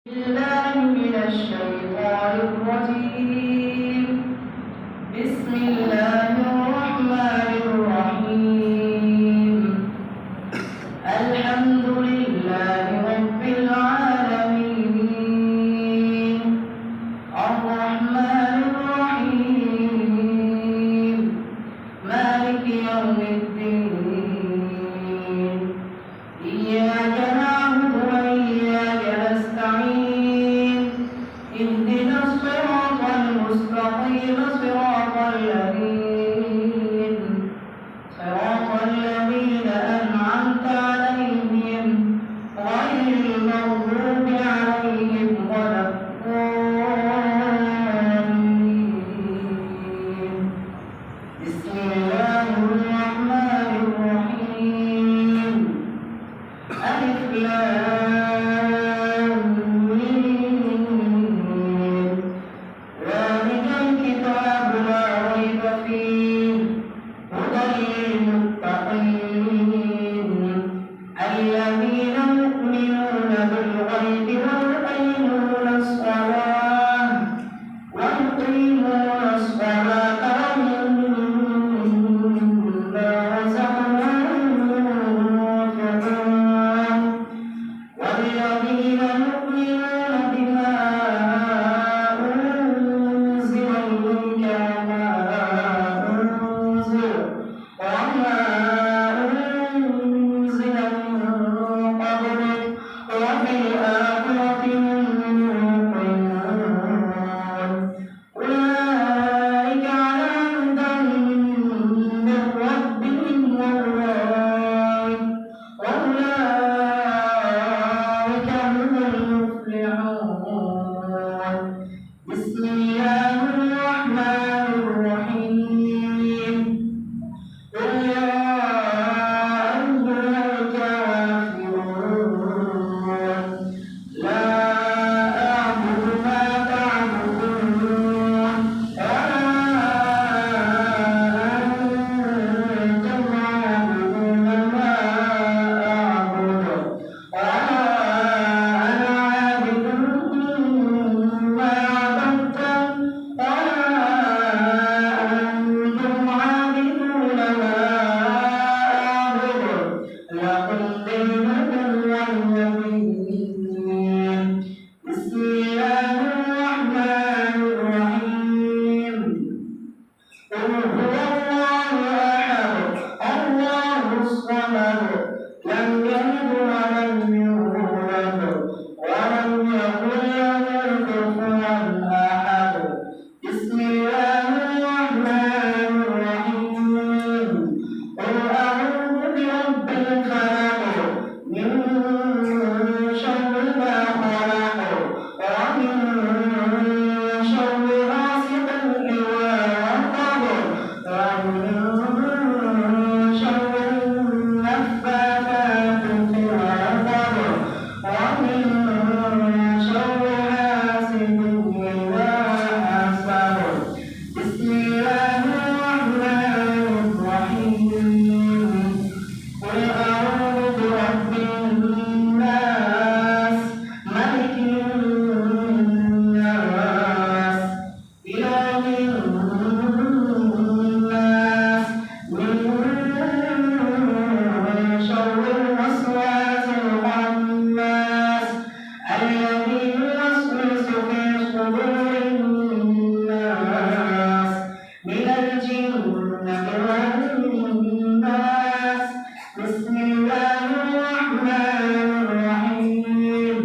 بالله من الشيطان الرجيم. بسم الله الرحمن الرحيم. الحمد لله رب العالمين الرحمن الرحيم مالك يوم الدين إياك نعبد وإياك نستعين اهدنا الصراط المستقيم صراط الذين أنعمت عليهم غير المغضوب عليهم ولا الضالين. بسم الله الرحمن الرحيم. ألف لام ميم. ذلك الكتاب لا ريب فيه هدى للمتقين الذين يؤمنون بالغيب ويقيمون الصلاة ومما رزقناهم ينفقون والذين يؤمنون بما أنزل إليك وما أنزل من قبلك وبالآخرة هم يوقنون أولئك على هدى من ربهم وأولئك هم المفلحون. بسم الله الرحمن الرحيم. قل يا أيها الكافرون لا أعبد ما تعبدون ولا أنتم عابدون ما أعبد ولا أنا عابد ما عبدتم ولا أنتم عابدون ما أعبد لكم دينكم ولي دين. بسم الله الرحمن الرحيم. قل هو الله أحد الله الصمد لم يلد ولم يولد ولم يكن له كفوا أحد. بسم الله الرحمن الرحيم. قل أعوذ برب الفلق من شر ما خلق ومن شر غاسق إذا وقب ومن شر النفاثات في العقد ومن شر حاسد إذا حسد. بسم الله الرحمن الرحيم. قل أعوذ برب الناس ملك الناس إله الناس من شر الوسواس الخناس الذي يوسوس في صدور الناس من الجنة والناس. بسم الله الرحمن الرحيم.